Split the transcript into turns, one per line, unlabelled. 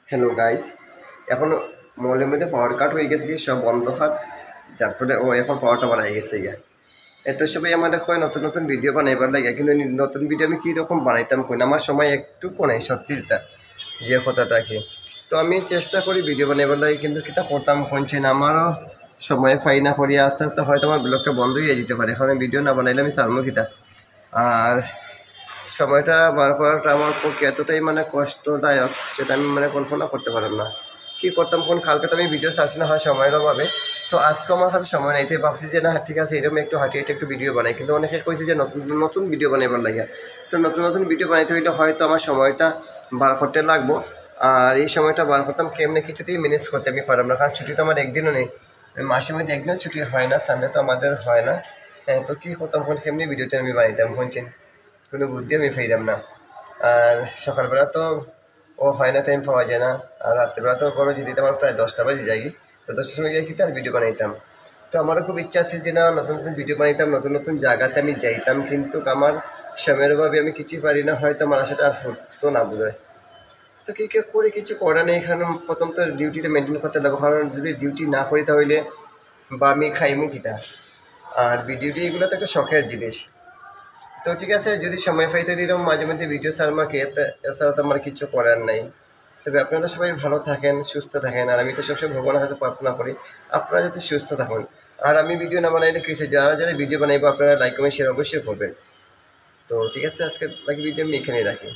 Hello guys, এখন মলের মধ্যে পাওয়ার কাট হয়ে গেছে কি সব অন্ধকার, যার ফলে ও এখন পাওয়ারটা বাড়াই গেছে গিয়া। এত সবাই আমার কয় নতুন নতুন ভিডিও বানাইবার লাগে, কিন্তু নতুন ভিডিও আমি কীরকম বানাইতাম কই না, আমার সময় একটু কোনাই সত্যি দিতা যে কথাটা কি। তো আমি চেষ্টা করি ভিডিও বানাইবার লাগে, কিন্তু কিতা করতাম কোনছে না, আমারও সময় পাই না করি। আস্তে আস্তে হয়তো আমার ব্লগটা বন্ধ হয়ে যেতে পারে, এখন ভিডিও না বানাইলে আমি সারমো কিতা। আর সময়টা বার করাটা আমার পক্ষে এতটাই কষ্টদায়ক, সেটা আমি কল্পনা করতে পারলাম না কী করতাম। কোন কালকে তো আমি ভিডিও ছাড়ছি না হয় সময়ের অভাবে, তো আজকে আমার কাছে সময় নেই, তাই ভাবছি যে না ঠিক আছে এরকম একটু হাঁটি হাঁটি একটু ভিডিও বানাই। কিন্তু অনেকে কইছে যে নতুন নতুন ভিডিও বানাইবার লাগে, তো নতুন নতুন ভিডিও বানাইতে হইলে হয়তো আমার সময়টা বার করতে লাগবো। আর এই সময়টা বার করতাম কেমনি কিছুতেই ম্যানেজ করতে আমি পারলাম না, কারণ ছুটি তো আমার একদিনও নেই, মাসের মধ্যে একদিনও ছুটি হয় না, সানডে তো আমাদের হয় না। হ্যাঁ, তো কী করতাম কোন কেমনি ভিডিওটা আমি বানাইতাম কোনছেন, কোনো বুদ্ধি আমি পাইলাম না। আর সকালবেলা তো ও হয় না, টাইম পাওয়া যায় না। আর রাত্রেবেলা তো কোনো যদি আমার প্রায় 10টা বাজে যাই, তো 10টার সময় গিয়ে কিন্তু আর ভিডিও বানাইতাম। তো আমারও খুব ইচ্ছা আছে যে না নতুন নতুন ভিডিও বানাইতাম, নতুন নতুন জায়গাতে আমি যাইতাম, কিন্তু আমার সময়ের অভাবে আমি কিছুই পারি না, হয়তো আমার আশাটা আর ফুটতো না বোধহয়। তো কী কে করে কিছু করা নেই, এখানে প্রথম তো ডিউটিটা মেনটেন করতে লাগবো, কারণ যদি ডিউটি না করি তাহলে বা আমি খাইমু কিতা। আর ডিউটি এগুলো তো একটা শখের জিনিস। তো ঠিক আছে, যদি সময় পাই তো এরকম মাঝে মধ্যে ভিডিও ছাড় আমাকে, এছাড়া তো আমার কিছু করার নাই। তবে আপনারা সবাই ভালো থাকেন, সুস্থ থাকেন, আর আমি তো সবসময় ভগবানের কাছে প্রার্থনা করি আপনারা যাতে সুস্থ থাকুন। আর আমি ভিডিও না বানাইলে কিছু যারা যারা ভিডিও বানাইবো আপনারা লাইক কমেন্ট শেয়ার অবশ্যই করবেন। তো ঠিক আছে, আজকে বাকি ভিডিও আমি এখানেই রাখি।